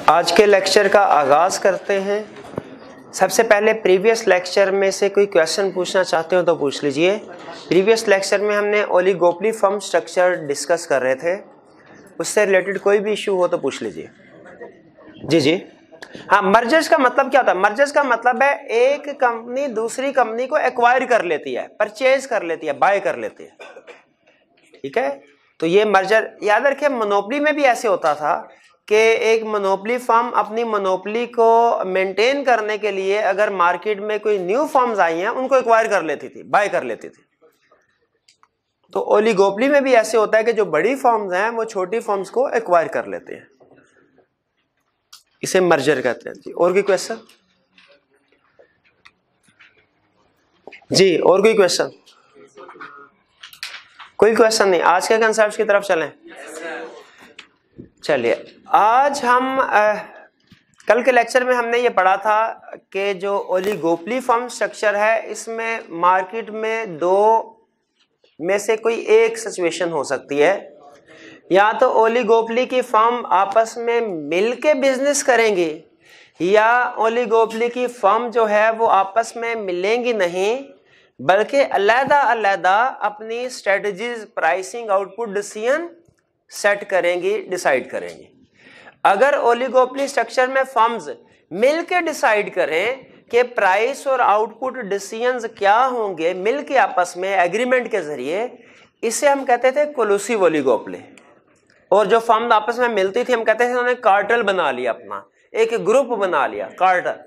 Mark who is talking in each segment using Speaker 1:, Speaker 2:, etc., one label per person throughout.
Speaker 1: आज के लेक्चर का आगाज करते हैं। सबसे पहले प्रीवियस लेक्चर में से कोई क्वेश्चन पूछना चाहते हो तो पूछ लीजिए। प्रीवियस लेक्चर में हमने ओलिगोपोली फर्म स्ट्रक्चर डिस्कस कर रहे थे, उससे रिलेटेड कोई भी इशू हो तो पूछ लीजिए। जी हाँ, मर्जर्स का मतलब क्या होता है? मर्जर्स का मतलब है एक कंपनी दूसरी कंपनी को एक्वायर कर लेती है, परचेज कर लेती है, बाय कर लेती है। ठीक है, तो ये मर्जर याद रखिए। मोनोपोली में भी ऐसे होता था कि एक मोनोपोली फर्म अपनी मोनोपोली को मेंटेन करने के लिए अगर मार्केट में कोई न्यू फर्म्स आई हैं उनको एक्वायर कर लेती थी, बाय कर लेती थी। तो ओलिगोपोली में भी ऐसे होता है कि जो बड़ी फर्म्स हैं वो छोटी फर्म्स को एक्वायर कर लेते हैं, इसे मर्जर कहते हैं। जी और कोई क्वेश्चन? जी और कोई क्वेश्चन? कोई क्वेश्चन नहीं। आज के कंसेप्ट की तरफ चलें। चलिए, आज हम कल के लेक्चर में हमने ये पढ़ा था कि जो ओलिगोपोली फर्म स्ट्रक्चर है इसमें मार्केट में दो में से कोई एक सिचुएशन हो सकती है। या तो ओलिगोपोली की फर्म आपस में मिलके बिजनेस करेंगी, या ओलिगोपोली की फर्म जो है वो आपस में मिलेंगी नहीं बल्कि अलग अलग अपनी strategies, pricing, output decision set करेंगी, डिसाइड करेंगी। अगर ओलिगोपोली स्ट्रक्चर में फर्म्स मिलके डिसाइड करें कि प्राइस और आउटपुट डिसीजंस क्या होंगे मिलके आपस में एग्रीमेंट के जरिए, इसे हम कहते थे कोलूसिव ओलिगोपोली। और जो फर्म आपस में मिलती थी हम कहते थे उन्होंने कार्टेल बना लिया, अपना एक ग्रुप बना लिया, कार्टेल।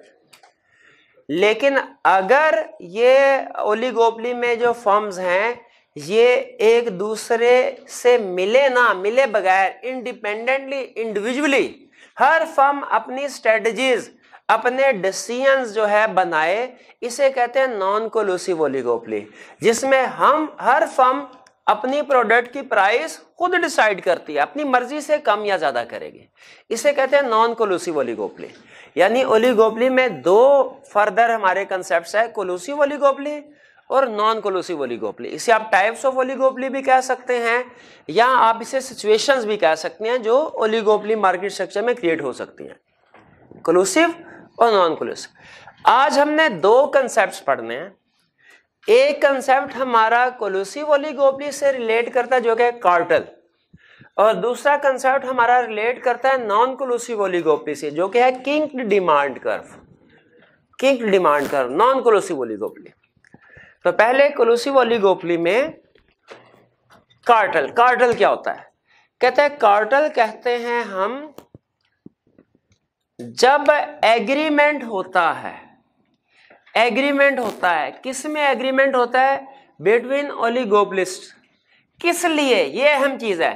Speaker 1: लेकिन अगर ये ओलिगोपोली में जो फर्म्स हैं ये एक दूसरे से मिले ना, मिले बगैर, इंडिपेंडेंटली, इंडिविजुअली हर फर्म अपनी स्ट्रेटजीज, अपने डिसीजंस जो है बनाए, इसे कहते हैं नॉन कोलूसिव ओलिगोपोली, जिसमें हम हर फर्म अपनी प्रोडक्ट की प्राइस खुद डिसाइड करती है, अपनी मर्जी से कम या ज्यादा करेगी। इसे कहते हैं नॉन कोलूसिव ओलिगोपोली। यानी ओलिगोपोली में दो फर्दर हमारे कंसेप्ट्स है, कोलूसिव ओलिगोपोली और नॉन कोलूसिव ओलिगोपोली। इसे आप टाइप्स ऑफ ओलिगोपोली भी कह सकते हैं, या आप इसे सिचुएशंस भी कह सकते हैं जो ओलिगोपोली मार्केट स्ट्रक्चर में क्रिएट हो सकती हैं, कोलूसिव और नॉन कोलूसिव। आज हमने दो कंसेप्ट्स पढ़ने हैं। एक कंसेप्ट हमारा कोलूसिव ओलिगोपोली से रिलेट करता है जो कि कार्टेल, और दूसरा कंसेप्ट हमारा रिलेट करता है नॉन कोलूसिव ओलिगोपोली से जो कि है kinked demand curve. Kinked demand curve, non collusive oligopoly. तो पहले कोलूसिव ओलिगोपोली में कार्टेल। कार्टेल क्या होता है? कहते हैं कार्टेल कहते हैं हम जब एग्रीमेंट होता है। एग्रीमेंट होता है, किस में एग्रीमेंट होता है? बिटवीन ओलिगोपोलिस्ट। किस लिए? ये अहम चीज है।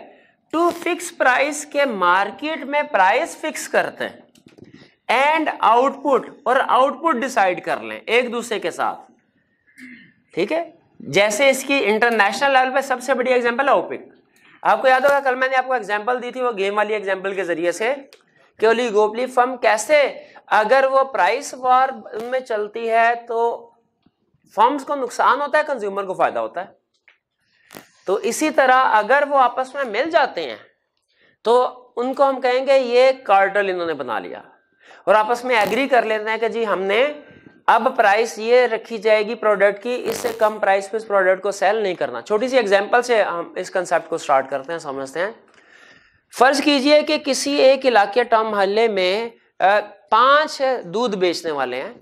Speaker 1: टू फिक्स प्राइस के मार्केट में प्राइस फिक्स करते हैं, एंड आउटपुट, और आउटपुट डिसाइड कर लें एक दूसरे के साथ। ठीक है, जैसे इसकी इंटरनेशनल लेवल पे सबसे बड़ी एग्जांपल है ओपेक। आपको याद होगा कल मैंने आपको एग्जांपल दी थी वो गेम वाली एग्जांपल के जरिए से कि ओलिगोपोली फर्म कैसे अगर वो प्राइस वॉर में चलती है तो फर्म्स को नुकसान होता है, कंज्यूमर को फायदा होता है। तो इसी तरह अगर वो आपस में मिल जाते हैं तो उनको हम कहेंगे ये कार्टेल इन्होंने बना लिया, और आपस में एग्री कर लेते हैं कि जी हमने अब प्राइस ये रखी जाएगी प्रोडक्ट की, इससे कम प्राइस पे इस प्रोडक्ट को सेल नहीं करना। छोटी सी एग्जांपल से हम इस कंसेप्ट को स्टार्ट करते हैं, समझते हैं। फर्ज कीजिए कि किसी एक इलाके टाउन मोहल्ले में 5 दूध बेचने वाले हैं,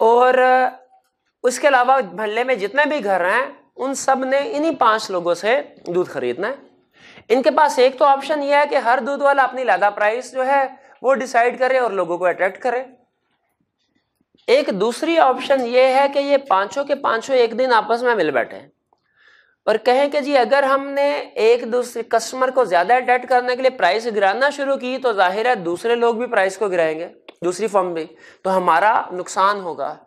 Speaker 1: और उसके अलावा मोहल्ले में जितने भी घर हैं उन सब ने इन्हीं 5 लोगों से दूध खरीदना है। इनके पास एक तो ऑप्शन यह है कि हर दूध वाला अपनी लादा प्राइस जो है वो डिसाइड करे और लोगों को अट्रैक्ट करे। एक दूसरी ऑप्शन ये है कि ये पांचों के पांचों एक दिन आपस में मिल बैठे और कहें कि जी अगर हमने एक दूसरे कस्टमर को ज्यादा अट्रैक्ट करने के लिए प्राइस गिराना शुरू की तो जाहिर है दूसरे लोग भी प्राइस को गिराएंगे, दूसरी फर्म भी, तो हमारा नुकसान होगा।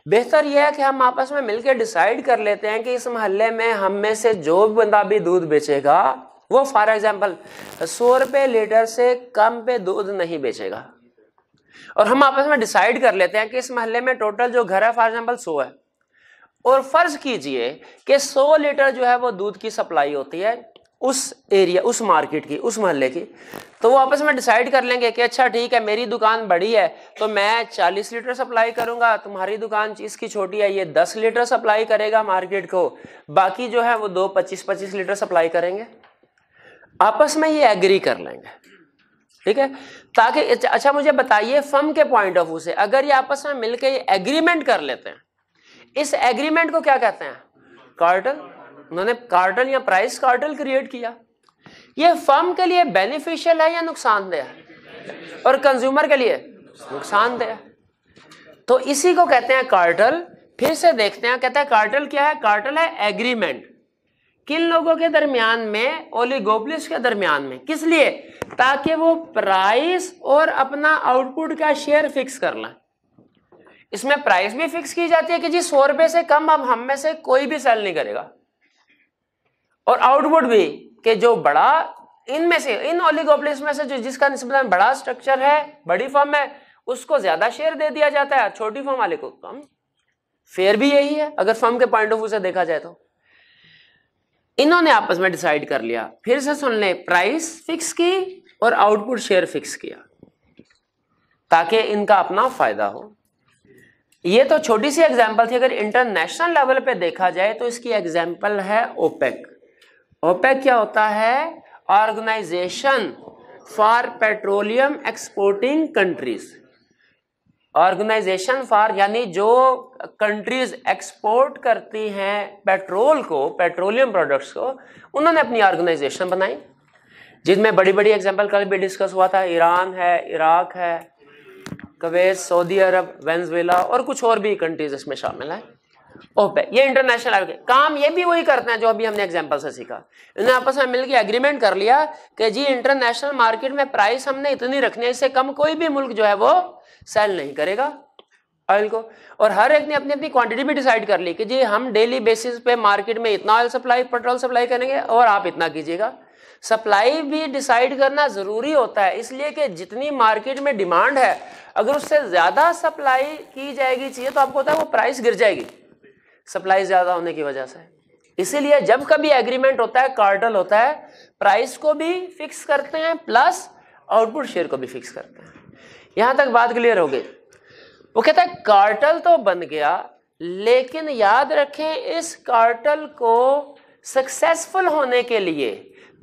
Speaker 1: बेहतर यह है कि हम आपस में मिलकर डिसाइड कर लेते हैं कि इस मोहल्ले में हम में से जो बंदा भी दूध बेचेगा वो फॉर एग्जाम्पल 100 रुपये लीटर से कम पे दूध नहीं बेचेगा, और हम आपस में डिसाइड कर लेते हैं कि इस मोहल्ले में टोटल जो घर है फॉर एग्जाम्पल 100 है, और फर्ज कीजिए कि 100 लीटर जो है वो दूध की सप्लाई होती है उस एरिया, उस मार्केट की, उस मोहल्ले की, तो वो आपस में डिसाइड कर लेंगे कि अच्छा ठीक है मेरी दुकान बड़ी है तो मैं 40 लीटर सप्लाई करूंगा, तुम्हारी दुकान इसकी छोटी है ये 10 लीटर सप्लाई करेगा मार्केट को, बाकी जो है वो 2 25-25 लीटर सप्लाई करेंगे। आपस में ये एग्री कर लेंगे, ठीक है। ताकि अच्छा मुझे बताइए फर्म के पॉइंट ऑफ व्यू से, अगर ये आपस में मिलकर ये एग्रीमेंट कर लेते हैं, इस एग्रीमेंट को क्या कहते हैं? कार्टेल। उन्होंने कार्टेल या प्राइस कार्टेल क्रिएट किया। ये फर्म के लिए बेनिफिशियल है या नुकसानदेह है? और कंज्यूमर के लिए नुकसानदेह है। तो इसी को कहते हैं कार्टेल। फिर से देखते हैं, कहते हैं कार्टेल क्या है? कार्टेल है एग्रीमेंट किन लोगों के दरमियान में? ओलिगोपोलिस्ट के दरमियान में। किस लिए? ताकि वो प्राइस और अपना आउटपुट का शेयर फिक्स कर लें। इसमें प्राइस भी फिक्स की जाती है कि जी 100 रुपए से कम अब हम में से कोई भी सेल नहीं करेगा, और आउटपुट भी कि जो बड़ा इनमें से, इन ओलिगोपोलिस्ट में से जो जिसका निस्बतन बड़ा स्ट्रक्चर है, बड़ी फर्म है, उसको ज्यादा शेयर दे दिया जाता है, छोटी फर्म वाले को कम। फेयर भी यही है अगर फर्म के पॉइंट ऑफ व्यू से देखा जाए तो। इन्होंने आपस में डिसाइड कर लिया, फिर से सुन ले, प्राइस फिक्स की और आउटपुट शेयर फिक्स किया ताकि इनका अपना फायदा हो। ये तो छोटी सी एग्जांपल थी। अगर इंटरनेशनल लेवल पे देखा जाए तो इसकी एग्जांपल है ओपेक। ओपेक क्या होता है? Organization for petroleum exporting countries. Organization for यानी जो कंट्रीज एक्सपोर्ट करती हैं पेट्रोल को, पेट्रोलियम प्रोडक्ट्स को, उन्होंने अपनी ऑर्गेनाइजेशन बनाई, जिनमें बड़ी बड़ी एग्जांपल कल भी डिस्कस हुआ था। ईरान है, इराक है, कुवैत, सऊदी अरब, वेनेजुएला और कुछ और भी कंट्रीज इसमें शामिल है। ओपेक ये इंटरनेशनल लेवल के काम ये भी वही करते हैं जो अभी हमने एग्जांपल से सीखा। इन्होंने आपस में मिलकर एग्रीमेंट कर लिया कि जी इंटरनेशनल मार्केट में प्राइस हमने इतनी रखनी है, इससे कम कोई भी मुल्क जो है वो सेल नहीं करेगा ऑयल को। और हर एक ने अपनी अपनी क्वांटिटी भी डिसाइड कर ली कि जी हम डेली बेसिस पे मार्केट में इतना ऑयल सप्लाई, पेट्रोल सप्लाई करेंगे और आप इतना कीजिएगा। सप्लाई भी डिसाइड करना जरूरी होता है, इसलिए कि जितनी मार्केट में डिमांड है अगर उससे ज्यादा सप्लाई की जाएगी चीजें तो आपको होता है वो प्राइस गिर जाएगी सप्लाई ज्यादा होने की वजह से। इसीलिए जब कभी एग्रीमेंट होता है, कार्टेल होता है, प्राइस को भी फिक्स करते हैं प्लस आउटपुट शेयर को भी फिक्स करते हैं। यहां तक बात क्लियर हो गई। वो कहता है कार्टेल तो बन गया, लेकिन याद रखें इस कार्टेल को सक्सेसफुल होने के लिए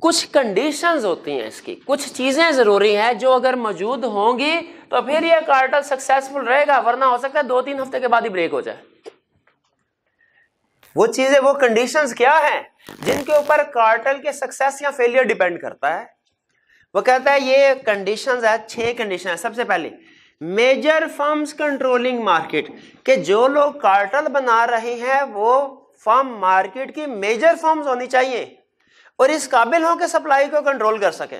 Speaker 1: कुछ कंडीशंस होती हैं, इसकी कुछ चीजें जरूरी हैं जो अगर मौजूद होंगी तो फिर यह कार्टेल सक्सेसफुल रहेगा, वरना हो सकता है 2-3 हफ्ते के बाद ही ब्रेक हो जाए। वो चीजें, वो कंडीशंस क्या हैं जिनके ऊपर कार्टेल के सक्सेस या फेलियर डिपेंड करता है? वो कहता है ये कंडीशंस है, 6 कंडीशन है। सबसे पहले मेजर फर्म्स कंट्रोलिंग मार्केट, के जो लोग कार्टेल बना रहे हैं वो फर्म मार्केट की मेजर फर्म्स होनी चाहिए और इस काबिल हो के सप्लाई को कंट्रोल कर सके।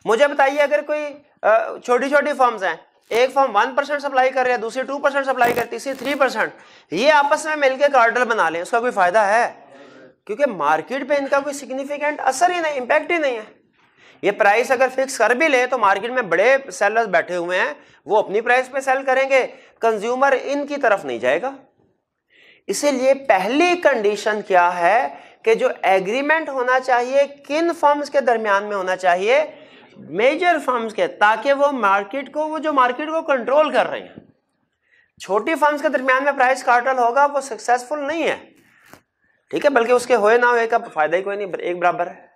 Speaker 1: मुझे बताइए अगर कोई छोटी छोटी फर्म्स हैं, एक फर्म 1% सप्लाई कर रही है, दूसरी 2% सप्लाई करती है, तीसरी 3%, ये आपस में मिलकर कार्टेल बना लें, उसका कोई फायदा है? क्योंकि मार्केट पे इनका कोई सिग्निफिकेंट असर ही नहीं, इंपैक्ट ही नहीं है। ये प्राइस अगर फिक्स कर भी ले तो मार्केट में बड़े सेलर्स बैठे हुए हैं, वो अपनी प्राइस पे सेल करेंगे, कंज्यूमर इनकी तरफ नहीं जाएगा। इसीलिए पहली कंडीशन क्या है कि जो एग्रीमेंट होना चाहिए किन फर्म्स के दरमियान में होना चाहिए? मेजर फर्म्स के, ताकि वो मार्केट को, वो जो मार्केट को कंट्रोल कर रहे हैं। छोटी फर्म्स के दरमियान में प्राइस कार्टेल होगा वो सक्सेसफुल नहीं है, ठीक है, बल्कि उसके होए ना होए का फायदा ही कोई नहीं, एक बराबर है।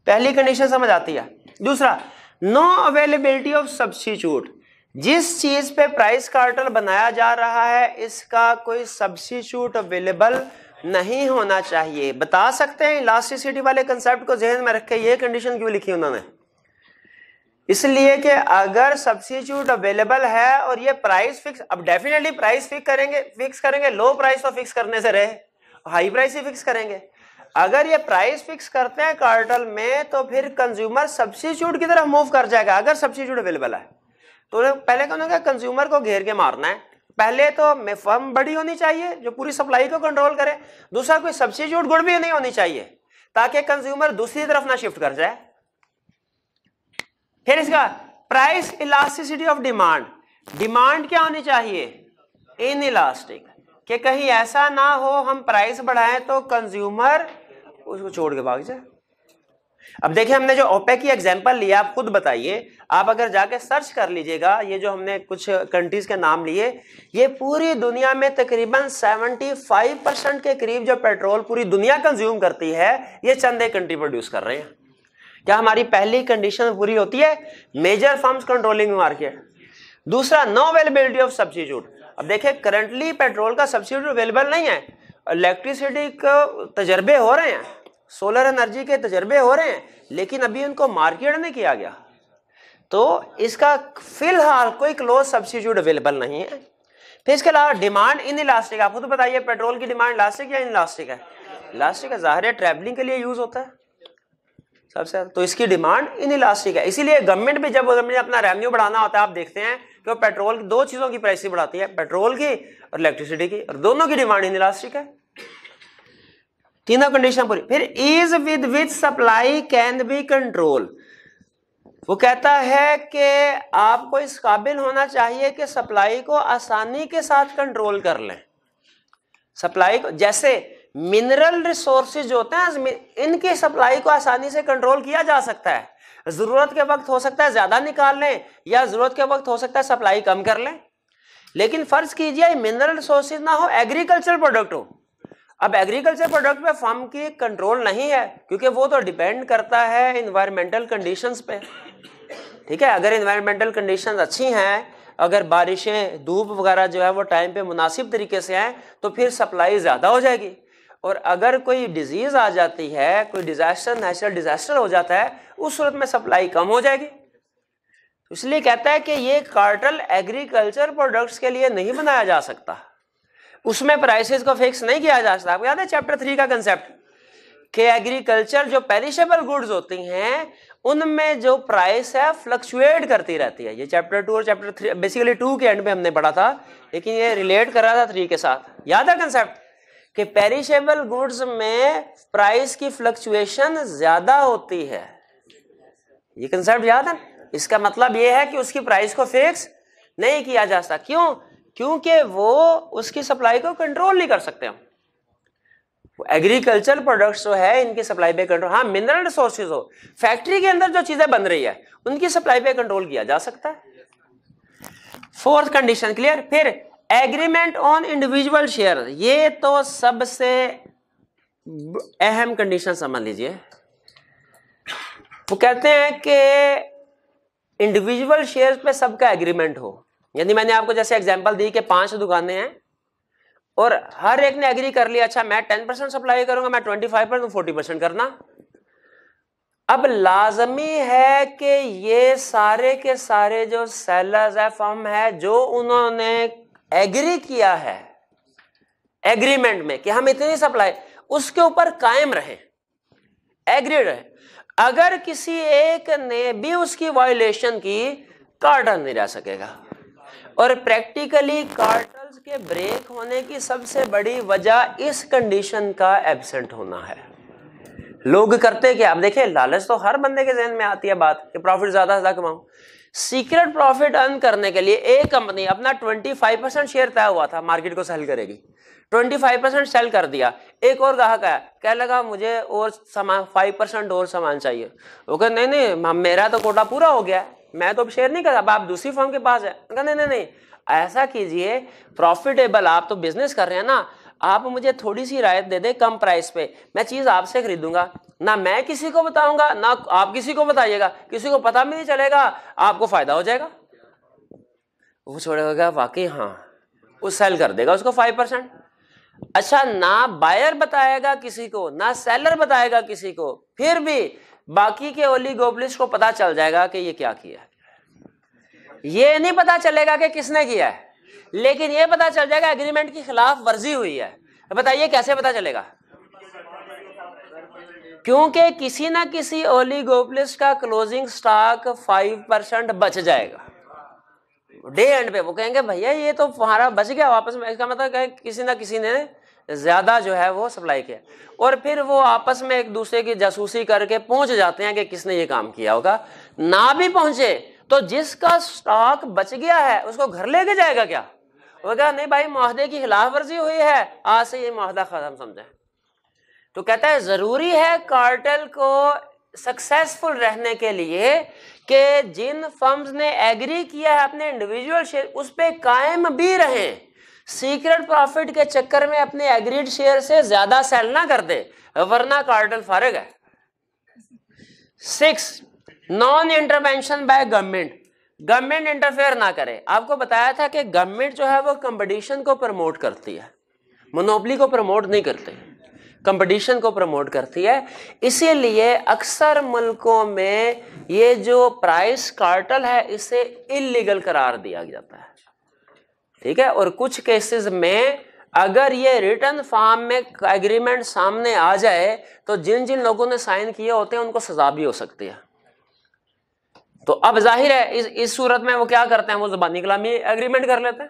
Speaker 1: पहली कंडीशन समझ आती है। दूसरा, नो अवेलेबिलिटी ऑफ सब्स्टिट्यूट, जिस चीज पे प्राइस कार्टेल बनाया जा रहा है इसका कोई सब्स्टिट्यूट अवेलेबल नहीं होना चाहिए। बता सकते हैं इलास्टिसिटी वाले कंसेप्ट को जहन में रख के ये कंडीशन क्यों लिखी उन्होंने? इसलिए कि अगर सब्स्टिट्यूट अवेलेबल है और ये प्राइस फिक्स, अब डेफिनेटली प्राइस फिक्स करेंगे, लो प्राइस तो फिक्स करने से रहे, हाई प्राइस ही फिक्स करेंगे। अगर ये प्राइस फिक्स करते हैं कार्टेल में तो फिर कंज्यूमर सब्स्टिट्यूट की तरफ मूव कर जाएगा। अगर सब्स्टिट्यूट अवेलेबल है तो पहले क्या कंज्यूमर को घेर के मारना है। पहले तो फर्म बड़ी होनी चाहिए जो पूरी सप्लाई को कंट्रोल करे, दूसरा कोई सब्स्टिट्यूट गुड भी नहीं होनी चाहिए ताकि कंज्यूमर दूसरी तरफ ना शिफ्ट कर जाए। फिर इसका price elasticity of demand, demand क्या होनी चाहिए? इनइलास्टिक, कि कहीं ऐसा ना हो हम प्राइस बढ़ाएं तो कंज्यूमर उसको छोड़ के भाग जाए। अब देखिए हमने जो ओपेक की एग्जांपल लिया, आप खुद बताइए, आप अगर जाके सर्च कर लीजिएगा, ये जो हमने कुछ कंट्रीज के नाम लिए, ये पूरी दुनिया में तकरीबन 75% के करीब जो पेट्रोल पूरी दुनिया कंज्यूम करती है, ये चंद एक कंट्री प्रोड्यूस कर रहे हैं। क्या हमारी पहली कंडीशन पूरी होती है? Major firms controlling market. दूसरा, नो अवेलेबिलिटी ऑफ सब्स्टिट्यूट। अब देखिए करंटली पेट्रोल का सब्स्टिट्यूट अवेलेबल नहीं है, इलेक्ट्रिसिटी के तजर्बे हो रहे हैं, सोलर एनर्जी के तजर्बे हो रहे हैं, लेकिन अभी उनको मार्केट नहीं किया गया, तो इसका फिलहाल कोई क्लोज सब्स्टिट्यूट अवेलेबल नहीं है। फिर इसके अलावा डिमांड इन इलास्टिक। आप खुद बताइए पेट्रोल की डिमांड इलास्टिक या इन इलास्टिक है? इलास्टिक है, जाहिर है ट्रैवलिंग के लिए यूज होता है सबसे, तो इसकी डिमांड इन इलास्टिक है। इसीलिए गवर्नमेंट भी जब गवर्नमेंट अपना रेवेन्यू बढ़ाना होता है, आप देखते हैं कि वो पेट्रोल की दो चीजों की प्राइस बढ़ाती है, पेट्रोल की और इलेक्ट्रिसिटी की, और दोनों की डिमांड इन इलास्टिक है। तीनों कंडीशन पूरी। फिर is with which supply can be control. वो कहता है कि आपको इस काबिल होना चाहिए कि सप्लाई को आसानी के साथ कंट्रोल कर लें। सप्लाई को, जैसे मिनरल रिसोर्सेज होते हैं, इनकी सप्लाई को आसानी से कंट्रोल किया जा सकता है। जरूरत के वक्त हो सकता है ज्यादा निकाल लें, या जरूरत के वक्त हो सकता है सप्लाई कम कर लें। लेकिन फर्ज कीजिए मिनरल रिसोर्सेज ना हो, एग्रीकल्चर प्रोडक्ट हो। अब एग्रीकल्चर प्रोडक्ट पे फर्म की कंट्रोल नहीं है, क्योंकि वो तो डिपेंड करता है इन्वायरमेंटल कंडीशंस पे। ठीक है, अगर इन्वायरमेंटल कंडीशंस अच्छी हैं, अगर बारिशें धूप वगैरह जो है वो टाइम पे मुनासिब तरीके से हैं, तो फिर सप्लाई ज्यादा हो जाएगी। और अगर कोई डिजीज आ जाती है, कोई डिजास्टर, नेचुरल डिजास्टर हो जाता है, उस सूरत में सप्लाई कम हो जाएगी। इसलिए कहता है कि ये कार्टेल एग्रीकल्चर प्रोडक्ट्स के लिए नहीं बनाया जा सकता, उसमें प्राइसेस को फिक्स नहीं किया जा सकता। आपको याद है चैप्टर 3 का कंसेप्ट कि एग्रीकल्चर जो पेरिशेबल गुड्स होती हैं उनमें जो प्राइस है फ्लक्चुएट करती रहती है। ये चैप्टर 2 और चैप्टर 3 बेसिकली 2 के एंड में हमने पढ़ा था, लेकिन ये रिलेट कर रहा था 3 के साथ। याद है कंसेप्ट कि पेरिशेबल गुड्स में प्राइस की फ्लक्चुएशन ज्यादा होती है। ये कंसेप्ट याद है? इसका मतलब ये है कि उसकी प्राइस को फिक्स नहीं किया जा सकता। क्यों? क्योंकि वो उसकी सप्लाई को कंट्रोल नहीं कर सकते हम। एग्रीकल्चर प्रोडक्ट्स जो है इनकी सप्लाई पे कंट्रोल, हाँ मिनरल रिसोर्सेज हो, फैक्ट्री के अंदर जो चीजें बन रही है उनकी सप्लाई पे कंट्रोल किया जा सकता है। Fourth condition clear. फिर एग्रीमेंट ऑन इंडिविजुअल शेयर, ये तो सबसे अहम कंडीशन समझ लीजिए। वो कहते हैं कि इंडिविजुअल शेयर पे सबका एग्रीमेंट हो। यानी मैंने आपको जैसे एग्जांपल दी कि 5 दुकानें हैं और हर एक ने एग्री कर लिया, अच्छा मैं 10% सप्लाई करूंगा, मैं 25%, 40% करना। अब लाजमी है कि ये सारे के सारे जो सेलर्स है, फर्म है, जो उन्होंने एग्री किया है एग्रीमेंट में कि हम इतनी सप्लाई, उसके ऊपर कायम रहे, एग्री रहे। अगर किसी एक ने भी उसकी वायलेशन की, कार्टल नहीं रह सकेगा। और प्रैक्टिकली कार्टल्स के ब्रेक होने की सबसे बड़ी वजह इस कंडीशन का एब्सेंट होना है। लोग करते क्या? अब देखिए लालच तो हर बंदे के जहन में आती है बात कि प्रॉफिट ज्यादा से ज्यादा कमाऊं। सीक्रेट प्रॉफिट अर्न करने के लिए एक कंपनी अपना 25% शेयर तय हुआ था मार्केट को सेल करेगी, 25% सेल कर दिया। एक और ग्राहक आया, कह लगा मुझे और सामान 5% और सामान चाहिए। वो कह नहीं नहीं मेरा तो कोटा पूरा हो गया, मैं तो शेयर नहीं कर, अब आप दूसरी फर्म के पास है। नहीं नहीं नहीं, ऐसा कीजिए, प्रॉफिटेबल आप तो बिजनेस कर रहे हैं ना, आप मुझे थोड़ी सी रायत दे दे कम प्राइस पे, मैं चीज आपसे खरीदूंगा, ना मैं किसी को बताऊंगा ना आप किसी को बताइएगा, किसी को पता भी नहीं चलेगा, आपको फायदा हो जाएगा। वो छोड़ेगा वाकई, हाँ वो सेल कर देगा उसको 5%। अच्छा, ना बायर बताएगा किसी को, ना सेलर बताएगा किसी को, फिर भी बाकी के ओलिगोपोलिस्ट को पता चल जाएगा कि ये क्या किया है। ये नहीं पता चलेगा कि किसने किया है, लेकिन ये पता चल जाएगा एग्रीमेंट की खिलाफ वर्जी हुई है। बताइए कैसे पता चलेगा? क्योंकि किसी ना किसी ओलिगोपोलिस्ट का क्लोजिंग स्टॉक 5% बच जाएगा डे एंड पे। वो कहेंगे भैया ये तो हमारा बच गया वापस में, इसका मतलब है किसी ना किसी ने ज्यादा जो है वो सप्लाई किया। और फिर वो आपस में एक दूसरे की जासूसी करके पहुंच जाते हैं कि किसने ये काम किया होगा। ना भी पहुंचे तो जिसका स्टॉक बच गया है उसको घर लेके जाएगा क्या? वो कहा नहीं भाई मुआहदे की खिलाफ वर्जी हुई है, आज से ये मुआहदा खत्म समझे। तो कहता है जरूरी है कार्टेल को सक्सेसफुल रहने के लिए कि जिन फर्म्स ने एग्री किया है अपने इंडिविजुअल शेयर उस पे कायम भी रहें, सीक्रेट प्रॉफिट के चक्कर में अपने एग्रीड शेयर से ज्यादा सेल ना कर दे, वरना कार्डल फारिग है। 6, non intervention by government, government interfere ना करे। आपको बताया था कि गवर्नमेंट जो है वो कंपटीशन को प्रमोट करती है, मोनोपोली को प्रमोट नहीं करती, कंपटीशन को प्रमोट करती है। इसीलिए अक्सर मुल्कों में ये जो प्राइस कार्टेल है इसे इलीगल करार दिया जाता है, ठीक है। और कुछ केसेस में अगर ये रिटर्न फॉर्म में एग्रीमेंट सामने आ जाए तो जिन जिन लोगों ने साइन किए होते हैं उनको सजा भी हो सकती है। तो अब जाहिर है इस सूरत में वो क्या करते हैं, वो ज़बानी कलामी एग्रीमेंट कर लेते हैं।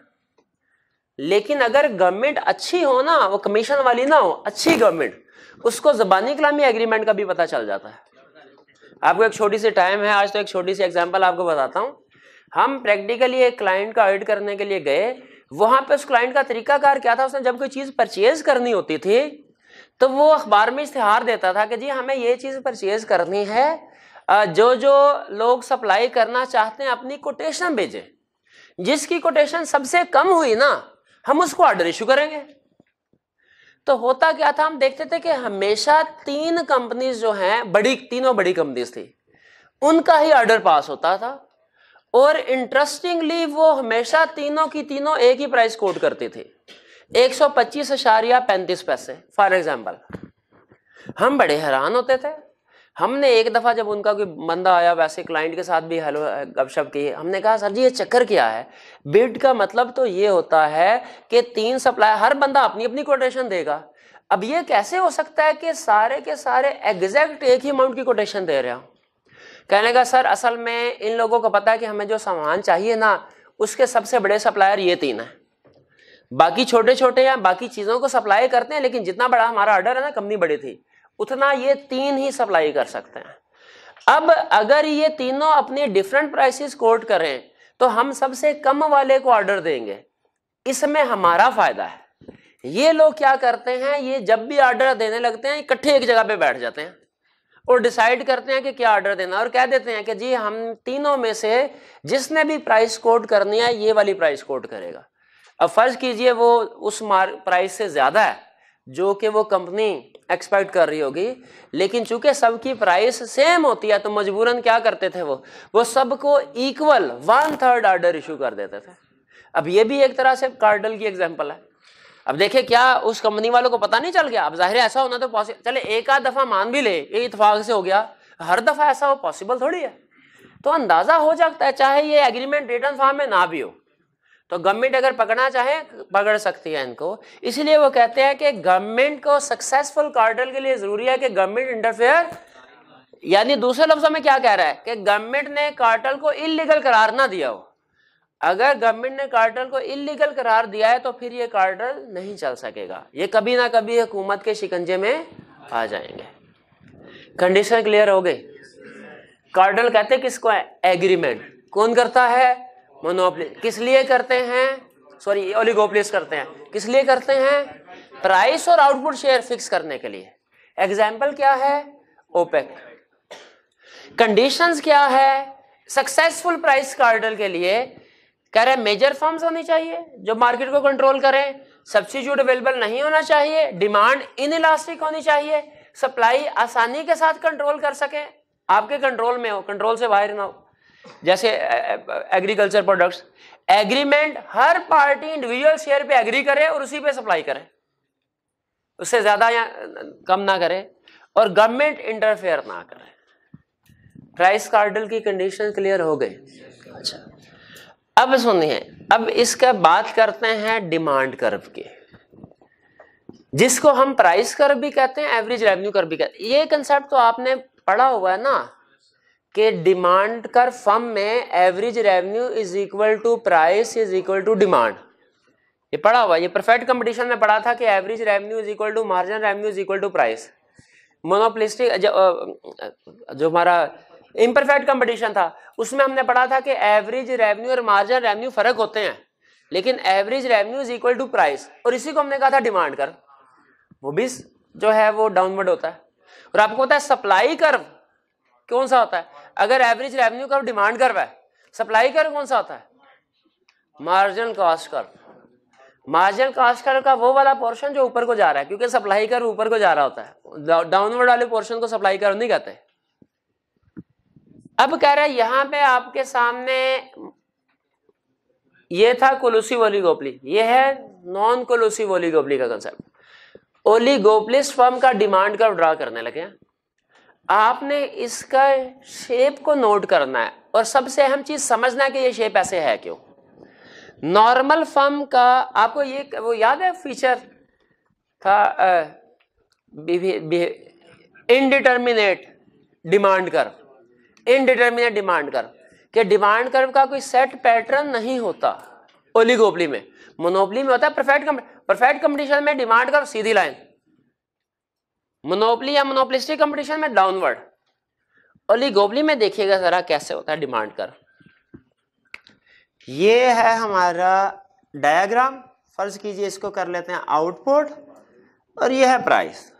Speaker 1: लेकिन अगर गवर्नमेंट अच्छी हो ना, वो कमीशन वाली ना हो, अच्छी गवर्नमेंट, उसको ज़बानी कलामी एग्रीमेंट का भी पता चल जाता है। आपको एक छोटी सी टाइम है आज, तो एक छोटी सी एग्जांपल आपको बताता हूं। हम प्रैक्टिकली एक क्लाइंट का ऑडिट करने के लिए गए, वहां पे उस क्लाइंट का तरीकाकार क्या था, उसने जब कोई चीज परचेज करनी होती थी तो वो अखबार में इश्तिहार देता था कि जी हमें ये चीज परचेज करनी है, जो जो लोग सप्लाई करना चाहते हैं अपनी कोटेशन भेजें, जिसकी कोटेशन सबसे कम हुई ना हम उसको ऑर्डर इशू करेंगे। तो होता क्या था, हम देखते थे कि हमेशा 3 कंपनीज जो हैं बड़ी, तीनों बड़ी कंपनीज थी, उनका ही ऑर्डर पास होता था। और इंटरेस्टिंगली वो हमेशा तीनों की तीनों एक ही प्राइस कोट करती थी, 125.35 पैसे फॉर एग्जाम्पल। हम बड़े हैरान होते थे। हमने एक दफा जब उनका कोई बंदा आया, वैसे क्लाइंट के साथ भी हेलो गपशप की, हमने कहा सर जी ये चक्कर क्या है, बिड का मतलब तो ये होता है कि 3 सप्लाई, हर बंदा अपनी अपनी कोटेशन देगा। अब ये कैसे हो सकता है कि सारे के सारे एग्जैक्ट एक ही अमाउंट की कोटेशन दे रहे हो। कहने का सर असल में इन लोगों को पता है कि हमें जो सामान चाहिए ना उसके सबसे बड़े सप्लायर ये 3 हैं, बाकी छोटे छोटे या बाकी चीजों को सप्लाई करते हैं, लेकिन जितना बड़ा हमारा ऑर्डर है ना, कंपनी बड़ी थी, उतना ये 3 ही सप्लाई कर सकते हैं। अब अगर ये तीनों अपनी डिफरेंट प्राइसेस कोट करें तो हम सबसे कम वाले को ऑर्डर देंगे, इसमें हमारा फायदा है। ये लोग क्या करते हैं, ये जब भी ऑर्डर देने लगते हैं इकट्ठे एक जगह पे बैठ जाते हैं और डिसाइड करते हैं कि क्या ऑर्डर देना, और कह देते हैं कि जी हम तीनों में से जिसने भी प्राइस कोट करनी है ये वाली प्राइस कोट करेगा। अब फर्ज कीजिए वो उस प्राइस से ज्यादा है जो कि वो कंपनी एक्सपेक्ट कर रही होगी, लेकिन चूंकि सबकी प्राइस सेम होती है तो मजबूरन क्या करते थे, वो सबको इक्वल 1/3 ऑर्डर इशू कर देते थे। अब ये भी एक तरह से कार्टेल की एग्जांपल है। अब देखिए क्या उस कंपनी वालों को पता नहीं चल गया। अब जाहिर है ऐसा होना तो पॉसिबल, चले एक आध दफा मान भी ले, ये इत्तेफाक से हो गया, हर दफा ऐसा हो पॉसिबल थोड़ी है। तो अंदाजा हो जाता है, चाहे ये एग्रीमेंट रिटर्न फॉर्म में ना भी हो तो गवर्नमेंट अगर पकड़ना चाहे पकड़ सकती है इनको। इसलिए वो कहते हैं कि गवर्नमेंट को सक्सेसफुल कार्टेल के लिए जरूरी है कि गवर्नमेंट इंटरफेयर, यानी दूसरे लफ्जों में क्या कह रहा है कि गवर्नमेंट ने कार्टेल को इलीगल करार ना दिया हो। अगर गवर्नमेंट ने कार्टेल को इलीगल करार दिया है तो फिर ये कार्टेल नहीं चल सकेगा, ये कभी ना कभी हुकूमत के शिकंजे में आ जाएंगे। कंडीशन क्लियर हो गई। कार्टेल कहते किसको है, एग्रीमेंट। कौन करता है, मोनोपोली। किस लिए करते हैं, सॉरी ओलिगोपोलिस्ट करते हैं। किस लिए करते हैं, प्राइस और आउटपुट शेयर फिक्स करने के लिए। एग्जाम्पल क्या है, ओपेक। कंडीशंस क्या है, सक्सेसफुल प्राइस कार्टेल के लिए कह रहे हैं मेजर फर्म्स होनी चाहिए जो मार्केट को कंट्रोल करें, सब्स्टिट्यूट अवेलेबल नहीं होना चाहिए, डिमांड इनइलास्टिक होनी चाहिए, सप्लाई आसानी के साथ कंट्रोल कर सके, आपके कंट्रोल में हो, कंट्रोल से बाहर ना हो। जैसे एग्रीकल्चर प्रोडक्ट्स, एग्रीमेंट हर पार्टी इंडिविजुअल शेयर पे एग्री करे और उसी पे सप्लाई करे, उससे ज्यादा या कम ना करे, और गवर्नमेंट इंटरफेयर ना करे। प्राइस कार्टेल की कंडीशन क्लियर हो गई। अच्छा अब सुनिए, अब इसका बात करते हैं डिमांड कर्व की, जिसको हम प्राइस कर्व भी कहते हैं, एवरेज रेवेन्यू कर्व भी कहते हैं। ये कंसेप्ट तो आपने पढ़ा हुआ है ना कि डिमांड कर्व फर्म में average revenue is equal to price is equal to demand, ये पढ़ा हुआ है। ये परफेक्ट कंपटीशन में पढ़ा था कि average revenue is equal to margin revenue is equal to price. Monopolistic जो हमारा इम्परफेक्ट कंपटीशन था उसमें हमने पढ़ा था कि एवरेज रेवेन्यू और मार्जिन रेवेन्यू फर्क होते हैं, लेकिन average revenue is equal to price, और इसी को हमने कहा था डिमांड कर्व, वो भी जो है वो डाउनवर्ड होता है। और आपको पता है सप्लाई कर्व कौन सा होता है? अगर average revenue curve demand curve है, सप्लाई कर्व कौन सा होता है? Marginal cost curve. Marginal cost curve का वो वाला पोर्शन जो ऊपर को जा रहा है, क्योंकि सप्लाई कर्व ऊपर को जा रहा होता है, डाउनवर्ड वाले पोर्शन को सप्लाई कर्व नहीं कहते। अब कह रहा है यहां पे आपके सामने ये था कोलूसिव ओलिगोपोली, ये है नॉन कोलूसिव ओलिगोपोली का कंसेप्ट। ओलिगोपोलिस्ट फर्म का डिमांड कर्व ड्रा करने लगे हैं। आपने इसका शेप को नोट करना है और सबसे अहम चीज समझना है कि ये शेप ऐसे है क्यों। नॉर्मल फर्म का आपको ये वो याद है फीचर था indeterminate demand curve. Indeterminate demand curve कि डिमांड कर्व का कोई सेट पैटर्न नहीं होता ओलिगोपोली में। मोनोपोली में होता है परफेक्ट कंपटीशन में डिमांड कर्व सीधी लाइन, मोनोपोली या मोनोपोलिस्टिक कंपटीशन में डाउनवर्ड। ओलिगोपोली में देखिएगा जरा कैसे होता है डिमांड कर्व। ये है हमारा डायग्राम, फर्ज कीजिए इसको कर लेते हैं आउटपुट, और ये है प्राइस।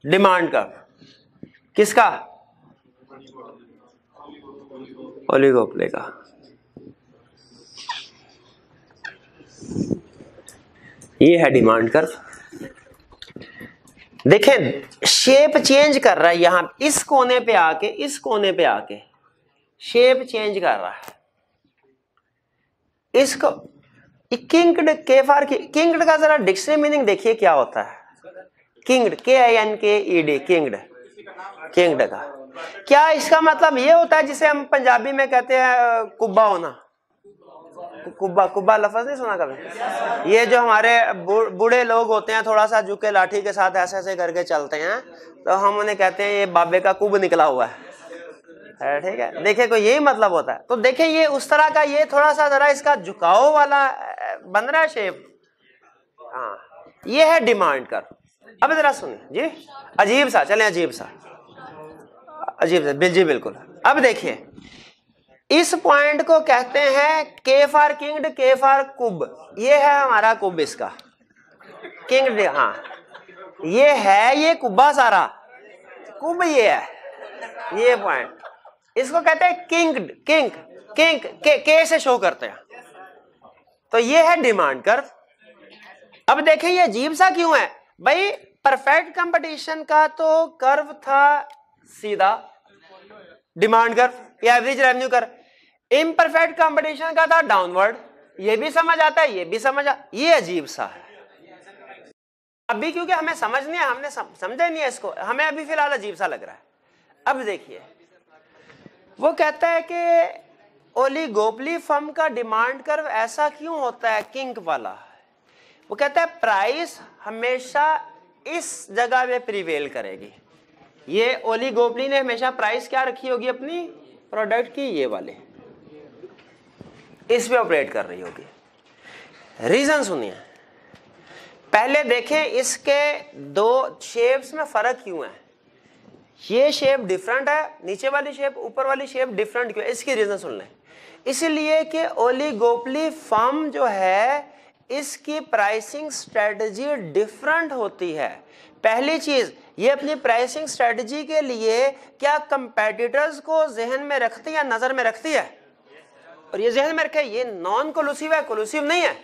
Speaker 1: डिमांड कर्व किसका? ओलिगोपोली का। ये है डिमांड कर्व। देखें शेप चेंज कर रहा है, यहां इस कोने पे आके इस कोने पे आके शेप चेंज कर रहा है। इसको किंग्ड केफार की किंग्ड का जरा डिक्शनरी मीनिंग देखिए क्या होता है। किंग्ड KINGED किंग्ड, किंग्ड का क्या इसका मतलब ये होता है जिसे हम पंजाबी में कहते हैं कुब्बा होना। कुब्बा, कुब्बा लफ्ज नहीं सुना कभी? ये जो हमारे बूढ़े लोग होते हैं थोड़ा सा झुके लाठी के साथ ऐसे ऐसे करके चलते हैं, तो हम उन्हें कहते हैं ये बाबे का कुब निकला हुआ है, ठीक है। देखिए कोई यही मतलब होता है। तो देखिए ये उस तरह का, ये थोड़ा सा जरा इसका झुकाव वाला बन रहा है शेप। हाँ ये है डिमांड कर्व। अब जरा सुनिए जी, अजीब सा, चलें अजीब सा, अजीब सा जी बिल्कुल। अब देखिए इस पॉइंट को कहते हैं के फॉर किंग्ड, के फॉर कुब। ये है हमारा कुब, इसका किंग्ड। हाँ ये है, ये कुब्बा सारा कुब ये है, ये पॉइंट इसको कहते हैं किंग्ड। किंग किंग के से शो करते हैं। तो ये है डिमांड कर्व। अब देखिए ये अजीब सा क्यों है भाई? परफेक्ट कंपटीशन का तो कर्व था सीधा डिमांड कर्व या average revenue curve. Imperfect competition का था डाउनवर्ड। ये भी समझ आता है, ये भी समझ ये अजीब सा है अभी, क्योंकि हमें समझ नहीं है, हमने समझा नहीं है इसको, हमें अभी फिलहाल अजीब सा लग रहा है। अब देखिए वो कहता है कि ओलिगोपोली फर्म का डिमांड कर्व ऐसा क्यों होता है किंग वाला। वो कहता है प्राइस हमेशा इस जगह पे प्रिवेल करेगी। ये ओलिगोपोली ने हमेशा प्राइस क्या रखी होगी अपनी प्रोडक्ट की, ये वाले इस पे ऑपरेट कर रही होगी। रीजन सुनिए, पहले देखें इसके दो शेप्स में फर्क क्यों है। ये शेप डिफरेंट है, नीचे वाली शेप, ऊपर वाली शेप डिफरेंट क्यों है, इसकी रीजन सुन लें। इसलिए कि ओलिगोपोली फर्म जो है इसकी प्राइसिंग स्ट्रेटजी डिफरेंट होती है। पहली चीज, ये अपनी प्राइसिंग स्ट्रेटजी के लिए क्या कंपेटिटर्स को जहन में रखती है, नजर में रखती है, और ये जहन में रखे ये नॉन कोलूसिव है, कोलूसिव नहीं है।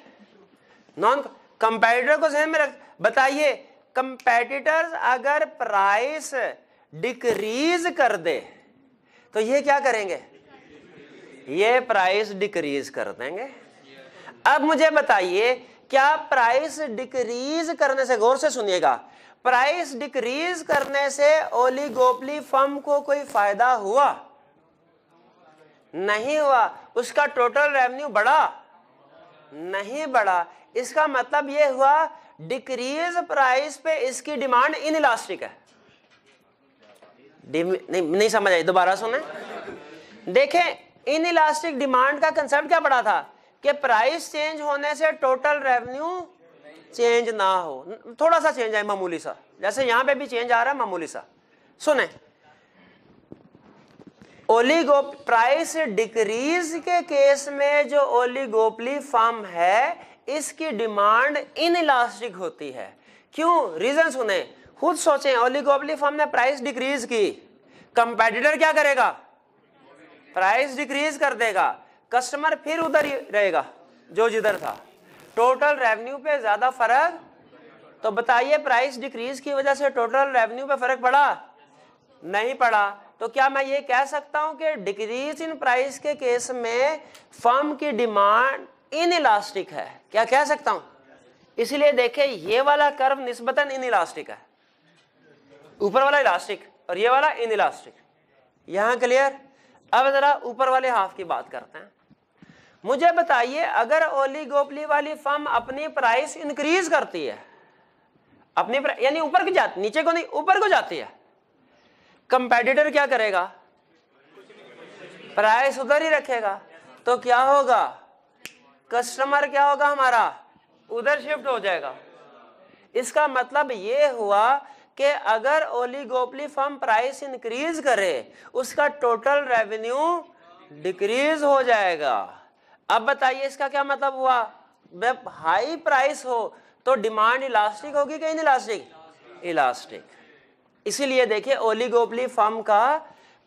Speaker 1: नॉन कंपेटिटर को जहन में रख, बताइए कंपेटिटर्स अगर प्राइस डिक्रीज कर दे तो ये क्या करेंगे, ये प्राइस डिक्रीज कर देंगे। अब मुझे बताइए क्या प्राइस डिक्रीज करने से, गौर से सुनिएगा, प्राइस डिक्रीज करने से ओलिगोपोली फर्म को कोई फायदा हुआ? नहीं हुआ। उसका टोटल रेवेन्यू बढ़ा? नहीं बढ़ा। इसका मतलब ये हुआ डिक्रीज प्राइस पे इसकी डिमांड इनइलास्टिक है। नहीं समझ आई, दोबारा सुने। देखें इनइलास्टिक डिमांड का कंसेप्ट क्या पड़ा था कि प्राइस चेंज होने से टोटल रेवेन्यू चेंज ना हो, थोड़ा सा चेंज आए मामूली सा, जैसे यहां पे भी चेंज आ रहा है मामूली सा। सुने, प्राइस डिक्रीज के केस में जो ओलिगोपोली फर्म है इसकी डिमांड इनइलास्टिक होती है। क्यों? रीजन सुने, खुद सोचें, ओलिगोपोली फर्म ने प्राइस डिक्रीज की, कंपेटिटर क्या करेगा, प्राइस डिक्रीज कर देगा, कस्टमर फिर उधर ही रहेगा जो जिधर था, टोटल रेवेन्यू पे ज्यादा फर्क। तो बताइए प्राइस डिक्रीज की वजह से टोटल रेवेन्यू पे फर्क पड़ा, नहीं पड़ा। तो क्या मैं ये कह सकता हूं कि डिक्रीज इन प्राइस के केस में फर्म की डिमांड इनइलास्टिक है, क्या कह सकता हूं? इसलिए देखिए ये वाला कर्व निस्बतन इनइलास्टिक है, ऊपर वाला इलास्टिक और ये वाला इनइलास्टिक। यहां क्लियर? अब जरा ऊपर वाले हाफ की बात करते हैं। मुझे बताइए अगर ओलिगोपोली वाली फर्म अपनी प्राइस इंक्रीज करती है, अपनी यानी ऊपर की जाती, नीचे को नहीं ऊपर को जाती है, कंपेटिटर क्या करेगा, प्राइस उधर ही रखेगा, तो क्या होगा, कस्टमर क्या होगा हमारा, उधर शिफ्ट हो जाएगा। इसका मतलब ये हुआ कि अगर ओलिगोपोली फर्म प्राइस इंक्रीज करे उसका टोटल रेवेन्यू डिक्रीज हो जाएगा। अब बताइए इसका क्या मतलब हुआ, जब हाई प्राइस हो तो डिमांड इलास्टिक होगी कि इनइलास्टिक, इलास्टिक। इसीलिए देखिए ओलिगोपोली फर्म का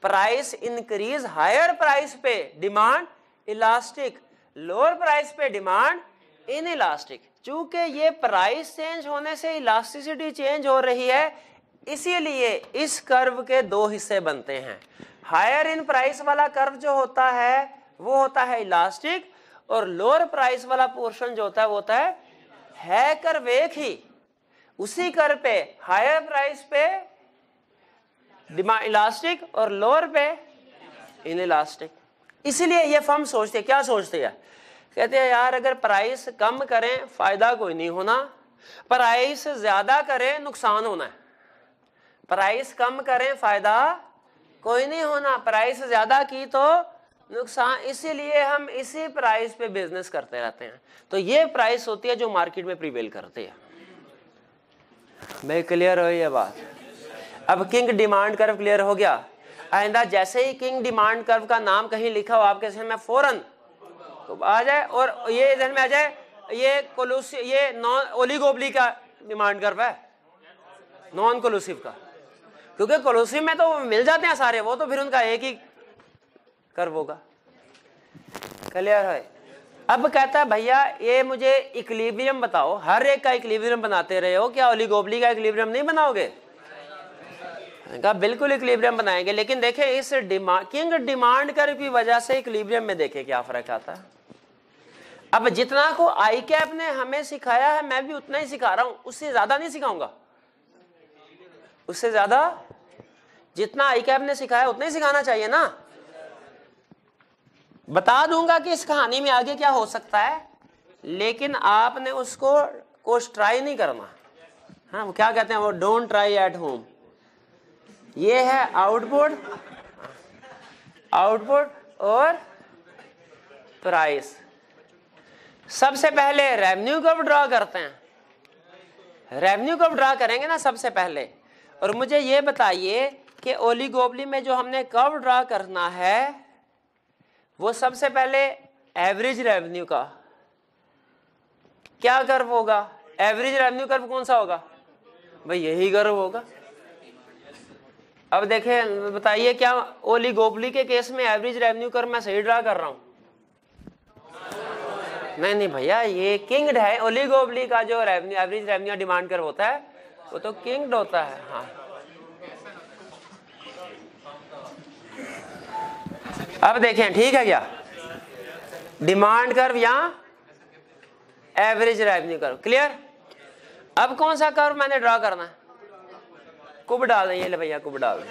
Speaker 1: प्राइस इंक्रीज हायर प्राइस पे डिमांड इलास्टिक, लोअर प्राइस पे डिमांड इनइलास्टिक। चूंकि ये प्राइस चेंज होने से इलास्टिसिटी चेंज हो रही है, इसीलिए इस कर्व के दो हिस्से बनते हैं। हायर इन प्राइस वाला कर्व जो होता है वो होता है इलास्टिक, और लोअर प्राइस वाला पोर्शन जो होता है वो होता है कर्व एक ही, उसी कर्व पे हायर प्राइस पे डिमांड इलास्टिक और लोअर पे इनइलास्टिक। इसीलिए ये फर्म सोचते, क्या सोचते हैं, कहते हैं यार अगर प्राइस कम करें फायदा कोई नहीं होना, प्राइस ज्यादा करें नुकसान होना है। प्राइस कम करें फायदा कोई नहीं होना, प्राइस ज्यादा की तो नुकसान, इसीलिए हम इसी प्राइस पे बिजनेस करते रहते हैं। तो ये प्राइस होती है जो मार्केट में प्रिवेल करती है। भाई क्लियर हो ये बात? अब किंग डिमांड कर्व क्लियर हो गया। आइंदा जैसे ही किंग डिमांड कर्व का नाम कहीं लिखा हो आपके जहन में फौरन तो आ जाए, और ये जहन में आ जाए ये कोलूसिव, ये नॉन ओलिगोपोली का डिमांड कर्व है, नॉन कोलूसिव का, क्योंकि कोलूसिव में तो मिल जाते हैं सारे, वो तो फिर उनका एक ही कर्व होगा। क्लियर है? अब कहता है भैया ये मुझे इक्विलिब्रियम बताओ, हर एक का इक्विलिब्रियम बनाते रहे हो, क्या ओलिगोपोली का इक्विलिब्रियम नहीं बनाओगे? कहा बिल्कुल इक्विलिब्रियम बनाएंगे, लेकिन देखें इस किंग डिमांड कर्व की वजह से इक्विलिब्रियम में देखें क्या फर्क आता है। अब जितना को आई कैप ने हमें सिखाया है मैं भी उतना ही सिखा रहा हूं, उससे ज्यादा नहीं सिखाऊंगा, उससे ज्यादा जितना आई कैप ने सिखाया उतना ही सिखाना चाहिए ना। बता दूंगा कि इस कहानी में आगे क्या हो सकता है, लेकिन आपने उसको कुछ ट्राई नहीं करना। हाँ वो क्या कहते हैं, वो डोंट ट्राई एट होम। ये है आउटपुट, आउटपुट और प्राइस। सबसे पहले रेवेन्यू कब ड्रॉ करते हैं, रेवेन्यू कब ड्रॉ करेंगे ना सबसे पहले। और मुझे ये बताइए कि ओलिगोपोली में जो हमने कब ड्रॉ करना है वो सबसे पहले एवरेज रेवेन्यू का क्या कर्व होगा, एवरेज रेवेन्यू कर्व कौन सा होगा भाई, यही कर्व होगा। अब देखें बताइए क्या ओलिगोपोली के केस में एवरेज रेवेन्यू कर्व मैं सही ड्रा कर रहा हूं? नहीं नहीं भैया, ये किंग्ड है। ओलिगोपोली का जो revenue average revenue demand curve होता है वो तो किंग्ड होता है। हाँ अब देखें ठीक है क्या, डिमांड कर्व या एवरेज रेवेन्यू कर्व, क्लियर। अब कौन सा कर्व मैंने ड्रॉ करना है, कुब डाल दें, ये ले भैया कुब डाल दें।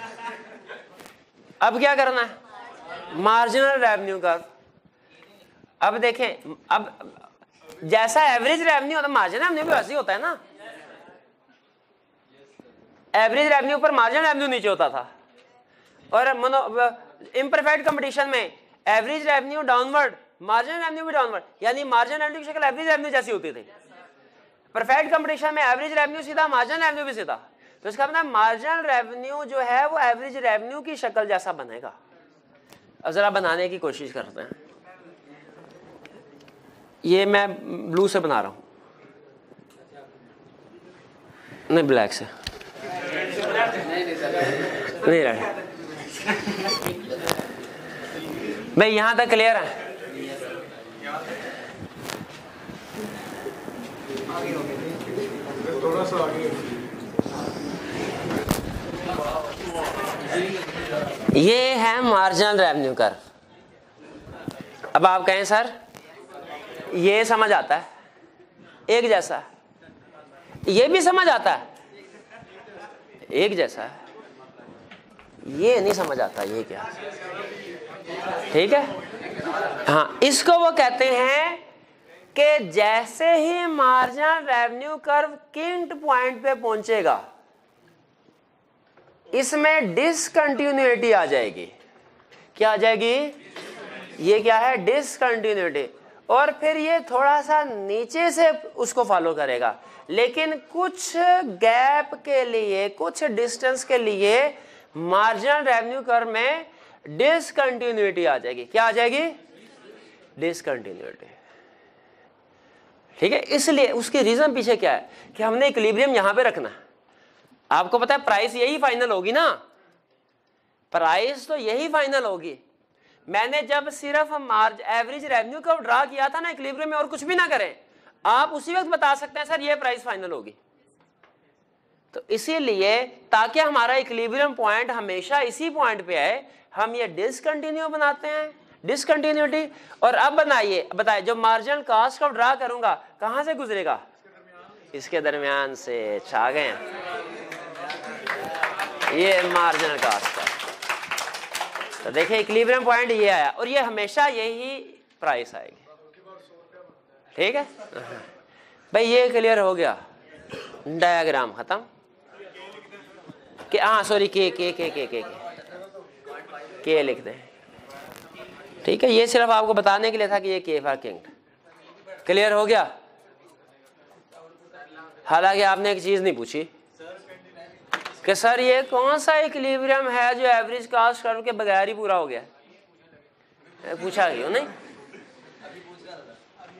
Speaker 1: अब क्या करना है, मार्जिनल रेवेन्यू कर्व। अब देखें, अब जैसा एवरेज रेवेन्यू होता है मार्जिनल रेवेन्यू भी वैसे ही होता है ना। एवरेज रेवेन्यू पर मार्जिनल रेवेन्यू नीचे होता था, और इम्परफेक्ट कंपटीशन में average revenue downward, marginal revenue भी डाउनवर्ड, यानी मार्जिनल रेवेन्यू की शक्ल एवरेज रेवेन्यू जैसी होती थी। परफेक्ट कंपटीशन में एवरेज रेवेन्यू सीधा, मार्जिनल रेवेन्यू भी सीधा। तो इसका मतलब मार्जिनल रेवेन्यू जो है वो एवरेज रेवेन्यू की शक्ल जैसा बनेगा। अब जरा बनाने की कोशिश करते हैं। ये मैं ब्लू से बना रहा हूं, नहीं ब्लैक से। नहीं रहे भाई, यहां तक क्लियर है?
Speaker 2: थोड़ा सा आगे।
Speaker 1: ये है मार्जिनल रेवेन्यू कर्व। अब आप कहें सर ये समझ आता है, एक जैसा, ये भी समझ आता है, एक जैसा है, ये नहीं समझ आता ये क्या, ठीक है? हाँ, इसको वो कहते हैं कि जैसे ही marginal revenue curve kinked point पे पहुंचेगा, इसमें डिसकंटिन्यूटी आ जाएगी। क्या आ जाएगी? ये क्या है? डिसकंटिन्यूटी। और फिर ये थोड़ा सा नीचे से उसको फॉलो करेगा, लेकिन कुछ गैप के लिए, कुछ डिस्टेंस के लिए मार्जिनल रेवेन्यू कर्व में डिसकंटिन्यूटी आ जाएगी। क्या आ जाएगी? डिसकंटिन्यूटी। ठीक है, इसलिए उसकी रीजन पीछे क्या है कि हमने इक्विलिब्रियम यहां पे रखना है। आपको पता है प्राइस यही फाइनल होगी ना, प्राइस तो यही फाइनल होगी। मैंने जब सिर्फ एवरेज रेवेन्यू को ड्रा किया था ना इक्विलिब्रियम में, और कुछ भी ना करें, आप उसी वक्त बता सकते हैं सर ये प्राइस फाइनल होगी। तो इसीलिए ताकि हमारा इक्विलिब्रियम पॉइंट हमेशा इसी पॉइंट पे आए, हम ये डिसकंटिन्यू बनाते हैं, डिसकंटिन्यूटी। और अब बताइए जो मार्जिनल कॉस्ट को ड्रा करूंगा कहां से गुजरेगा? इसके दरमियान से। छा गए? ये मार्जिनल कॉस्ट का। तो देखिए इक्विलिब्रियम पॉइंट ये आया, और ये हमेशा यही प्राइस आएगी। ठीक है भाई, ये क्लियर हो गया? डायग्राम खत्म। हाँ सॉरी, के लिख दें। ठीक है, ये सिर्फ आपको बताने के लिए था कि ये के फॉर किंग। क्लियर हो गया? हालांकि आपने एक चीज नहीं पूछी कि सर ये कौन सा इक्विलिब्रियम है जो एवरेज कॉस्ट कर्व के बगैर ही पूरा हो गया? पूछा क्यों नहीं?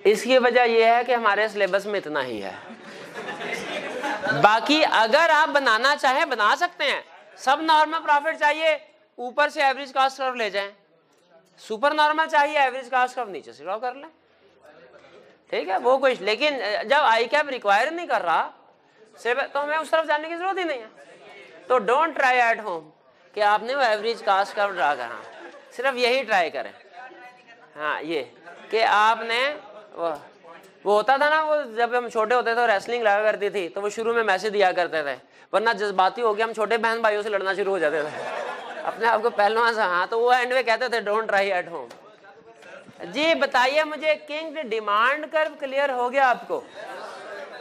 Speaker 1: इसकी वजह यह है कि हमारे सिलेबस में इतना ही है। बाकी अगर आप बनाना चाहें बना सकते हैं। सब नॉर्मल प्रॉफिट चाहिए ऊपर से एवरेज कॉस्ट कर्व ले जाएं, सुपर नॉर्मल चाहिए एवरेज कॉस्ट कर्व नीचे से ड्रॉ कर लें। ठीक है, वो कोई, लेकिन जब आई कैप रिक्वायर नहीं कर रहा तो हमें उस तरफ जाने की जरूरत ही नहीं है। तो डोंट ट्राई एट होम कि आपने वो एवरेज कॉस्ट कर्व ड्रा करना, सिर्फ यही ट्राई करें। हाँ, ये कि आपने वो होता था ना, वो जब हम छोटे होते थे रेसलिंग लगा करती थी तो वो शुरू में मैसेज दिया करते थे, वरना जज्बाती हो गया हम छोटे बहन भाइयों से लड़ना शुरू हो जाते थे अपने आप को पहलवान सा। हाँ, तो वो एंड में कहते थे डोंट ट्राई एट होम। जी बताइए मुझे, किंग डिमांड कर्व क्लियर हो गया आपको?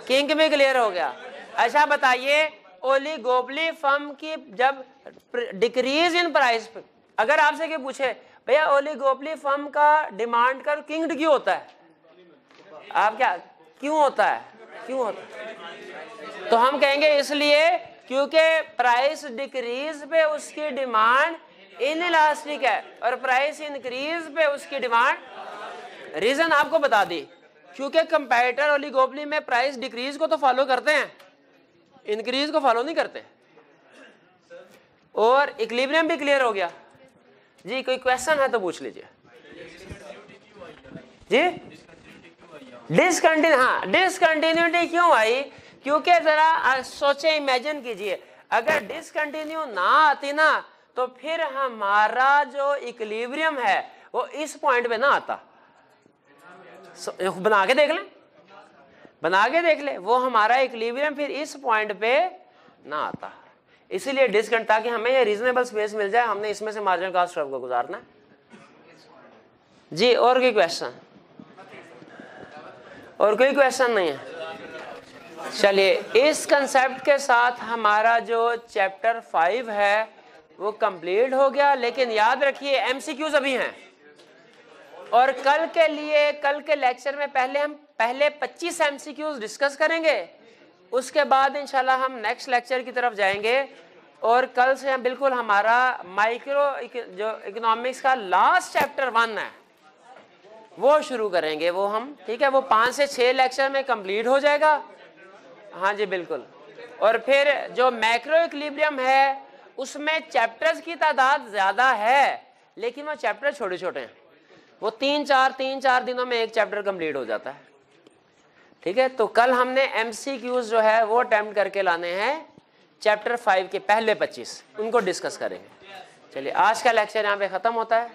Speaker 1: किंग भी क्लियर हो गया। अच्छा बताइए, ओलिगोपोली फर्म की जब डिक्रीज इन प्राइस पे, अगर आपसे क्या पूछे भैया ओलिगोपोली फर्म का डिमांड कर्व किंग क्यों होता है, आप क्या क्यों होता है, क्यों होता है? तो हम कहेंगे इसलिए क्योंकि प्राइस डिक्रीज पे उसकी डिमांड इनइलास्टिक है और प्राइस इंक्रीज पे उसकी डिमांड। रीजन आपको बता दी, क्योंकि कंपैरेटर ओलिगोपोली में प्राइस डिक्रीज को तो फॉलो करते हैं, इंक्रीज को फॉलो नहीं करते। और इक्विलिब्रियम भी क्लियर हो गया जी। कोई क्वेश्चन है तो पूछ लीजिए जी। डिसकंटिन्यूटी क्यों आई? क्योंकि जरा सोचे, इमेजिन कीजिए, अगर डिसकंटिन्यू ना आती ना तो फिर हमारा जो इक्विलिब्रियम है वो इस पॉइंट पे ना आता। बना के देख लें, बना के देख ले, वो हमारा इक्विलिब्रियम फिर इस पॉइंट पे ना आता। इसीलिए डिसकंट, ताकि हमें ये रीजनेबल स्पेस मिल जाए, हमने इसमें से मार्जिनल कॉस्ट कर्व को गुजारना जी। और कोई क्वेश्चन? और कोई क्वेश्चन नहीं है? चलिए, इस कंसेप्ट के साथ हमारा जो चैप्टर 5 है वो कंप्लीट हो गया। लेकिन याद रखिए एमसीक्यूज अभी हैं, और कल के लिए, कल के लेक्चर में पहले 25 एमसीक्यूज डिस्कस करेंगे, उसके बाद इंशाल्लाह हम नेक्स्ट लेक्चर की तरफ जाएंगे। और कल से हम बिल्कुल हमारा माइक्रो जो इकोनॉमिक्स का लास्ट चैप्टर 1 है वो शुरू करेंगे, वो हम, ठीक है, वो 5 से 6 लेक्चर में कंप्लीट हो जाएगा। हाँ जी बिल्कुल। और फिर जो मैक्रो इक्विलिब्रियम है उसमें चैप्टर्स की तादाद ज्यादा है लेकिन वो चैप्टर छोटे छोटे हैं, वो 3-4 दिनों में एक चैप्टर कंप्लीट हो जाता है। ठीक है, तो कल हमने MCQs जो है वो अटेम्प्ट करके लाने हैं चैप्टर 5 के पहले 25, उनको डिस्कस करेंगे। चलिए आज का लेक्चर यहाँ पे खत्म होता है।